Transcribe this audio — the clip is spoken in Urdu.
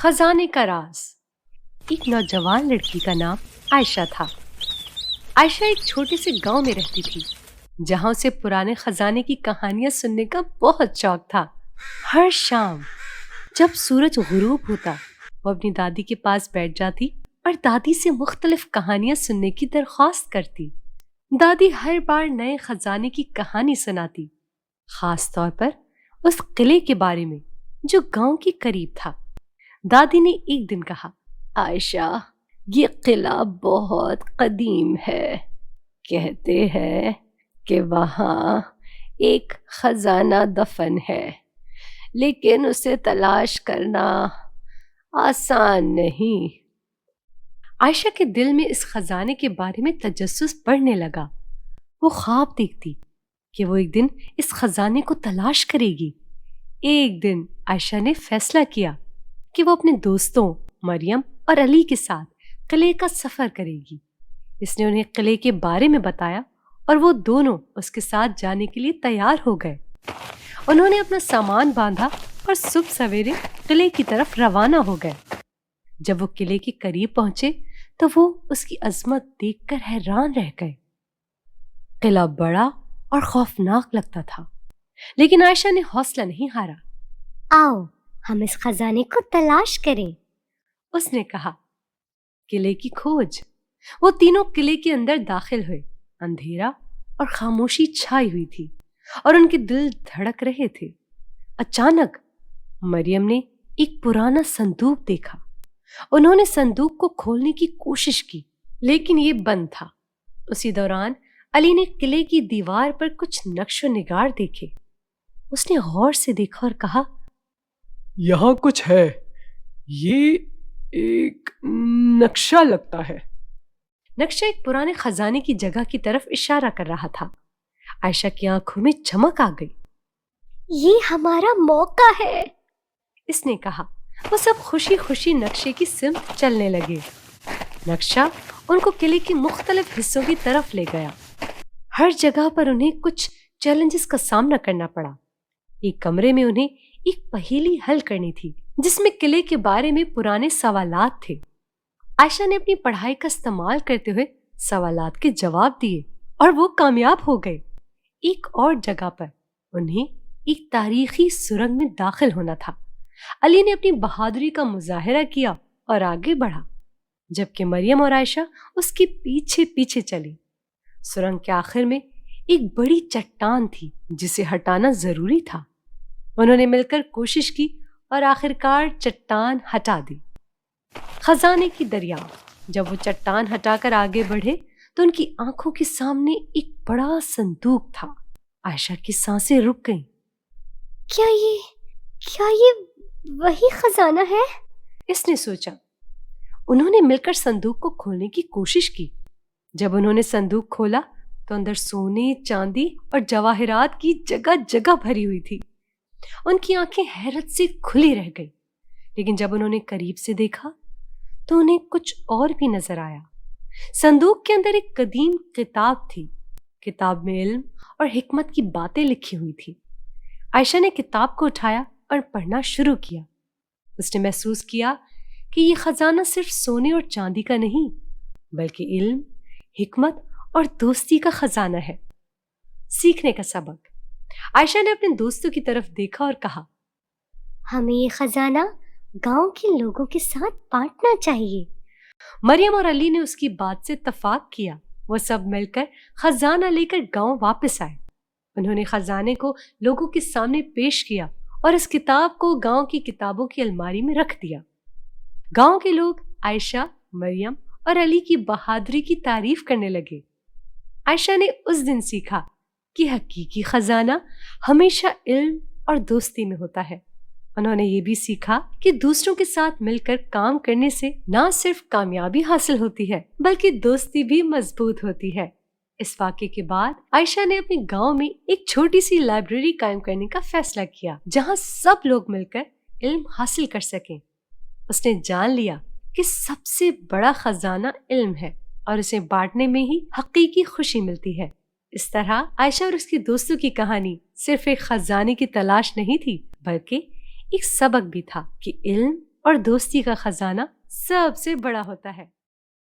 خزانے کا راز۔ ایک نوجوان لڑکی کا نام عائشہ تھا۔ عائشہ ایک چھوٹے سے گاؤں میں رہتی تھی جہاں اسے پرانے خزانے کی کہانیاں سننے کا بہت شوق تھا۔ ہر شام جب سورج غروب ہوتا وہ اپنی دادی کے پاس بیٹھ جاتی اور دادی سے مختلف کہانیاں سننے کی درخواست کرتی۔ دادی ہر بار نئے خزانے کی کہانی سناتی، خاص طور پر اس قلعے کے بارے میں جو گاؤں کے قریب تھا۔ دادی نے ایک دن کہا، عائشہ، یہ قلعہ بہت قدیم ہے، کہتے ہیں کہ وہاں ایک خزانہ دفن ہے، لیکن اسے تلاش کرنا آسان نہیں۔ عائشہ کے دل میں اس خزانے کے بارے میں تجسس بڑھنے لگا۔ وہ خواب دیکھتی کہ وہ ایک دن اس خزانے کو تلاش کرے گی۔ ایک دن عائشہ نے فیصلہ کیا کہ وہ اپنے دوستوں مریم اور علی کے ساتھ قلعے کا سفر کرے گی۔ اس نے انہیں قلعے کے بارے میں بتایا اور وہ دونوں اس کے ساتھ جانے کے لیے تیار ہو گئے۔ انہوں نے اپنا سامان باندھا اور صبح سویرے قلعے کی طرف روانہ ہو گئے۔ جب وہ قلعے کے قریب پہنچے تو وہ اس کی عظمت دیکھ کر حیران رہ گئے۔ قلعہ بڑا اور خوفناک لگتا تھا، لیکن عائشہ نے حوصلہ نہیں ہارا۔ آؤ ہم اس خزانے کو تلاش کریں، اس نے کہا۔ قلعے کی کھوج۔ وہ تینوں قلعے کے اندر داخل ہوئے۔ اندھیرا اور خاموشی چھائی ہوئی تھی اور ان کے دل دھڑک رہے تھے۔ اچانک مریم نے ایک پرانا صندوق دیکھا۔ انہوں نے صندوق کو کھولنے کی کوشش کی، لیکن یہ بند تھا۔ اسی دوران علی نے قلعے کی دیوار پر کچھ نقش و نگار دیکھے۔ اس نے غور سے دیکھا اور کہا، یہاں کچھ ہے، یہ ایک نقشہ لگتا ہے۔ نقشہ ایک پرانے خزانے کی جگہ کی طرف اشارہ کر رہا تھا۔ عائشہ کی آنکھوں میں چمک آ گئی۔ یہ ہمارا موقع ہے، اس نے کہا۔ وہ سب خوشی خوشی نقشے کی سمت چلنے لگے۔ نقشہ ان کو قلعے کے مختلف حصوں کی طرف لے گیا۔ ہر جگہ پر انہیں کچھ چیلنجز کا سامنا کرنا پڑا۔ ایک کمرے میں انہیں ایک پہیلی حل کرنی تھی جس میں قلعے کے بارے میں پرانے سوالات تھے۔ عائشہ نے اپنی پڑھائی کا استعمال کرتے ہوئے سوالات کے جواب دیے اور وہ کامیاب ہو گئے۔ ایک اور جگہ پر انہیں ایک تاریخی سرنگ میں داخل ہونا تھا۔ علی نے اپنی بہادری کا مظاہرہ کیا اور آگے بڑھا، جبکہ مریم اور عائشہ اس کے پیچھے پیچھے چلی۔ سرنگ کے آخر میں ایک بڑی چٹان تھی جسے ہٹانا ضروری تھا۔ انہوں نے مل کر کوشش کی اور آخرکار چٹان ہٹا دی۔ خزانے کی دریافت۔ جب وہ چٹان ہٹا کر آگے بڑھے تو ان کی آنکھوں کے سامنے ایک بڑا صندوق تھا۔ عائشہ کی سانسیں رک گئیں۔ کیا یہ وہی خزانہ ہے؟ اس نے سوچا۔ انہوں نے مل کر صندوق کو کھولنے کی کوشش کی۔ جب انہوں نے صندوق کھولا تو اندر سونے، چاندی اور جواہرات کی جگہ جگہ بھری ہوئی تھی۔ ان کی آنکھیں حیرت سے کھلی رہ گئی، لیکن جب انہوں نے قریب سے دیکھا تو انہیں کچھ اور بھی نظر آیا۔ صندوق کے اندر ایک قدیم کتاب تھی۔ کتاب میں علم اور حکمت کی باتیں لکھی ہوئی تھی۔ عائشہ نے کتاب کو اٹھایا اور پڑھنا شروع کیا۔ اس نے محسوس کیا کہ یہ خزانہ صرف سونے اور چاندی کا نہیں، بلکہ علم، حکمت اور دوستی کا خزانہ ہے۔ سیکھنے کا سبق۔ عائشہ نے اپنے دوستوں کی طرف دیکھا اور کہا، ہمیں یہ خزانہ گاؤں کے لوگوں کے ساتھ بانٹنا چاہیے۔ مریم اور علی نے اس کی بات سے اتفاق کیا۔ وہ سب مل کر خزانہ لے کر گاؤں واپس آئے۔ انہوں نے خزانے کو لوگوں کے سامنے پیش کیا اور اس کتاب کو گاؤں کی کتابوں کی الماری میں رکھ دیا۔ گاؤں کے لوگ عائشہ، مریم اور علی کی بہادری کی تعریف کرنے لگے۔ عائشہ نے اس دن سیکھا کہ حقیقی خزانہ ہمیشہ علم اور دوستی میں ہوتا ہے۔ انہوں نے یہ بھی سیکھا کہ دوسروں کے ساتھ مل کر کام کرنے سے نہ صرف کامیابی حاصل ہوتی ہے بلکہ دوستی بھی مضبوط ہوتی ہے۔ اس واقعے کے بعد عائشہ نے اپنے گاؤں میں ایک چھوٹی سی لائبریری قائم کرنے کا فیصلہ کیا جہاں سب لوگ مل کر علم حاصل کر سکیں۔ اس نے جان لیا کہ سب سے بڑا خزانہ علم ہے اور اسے بانٹنے میں ہی حقیقی خوشی ملتی ہے۔ اس طرح عائشہ اور اس کے دوستوں کی کہانی صرف ایک خزانے کی تلاش نہیں تھی بلکہ ایک سبق بھی تھا کہ علم اور دوستی کا خزانہ سب سے بڑا ہوتا ہے۔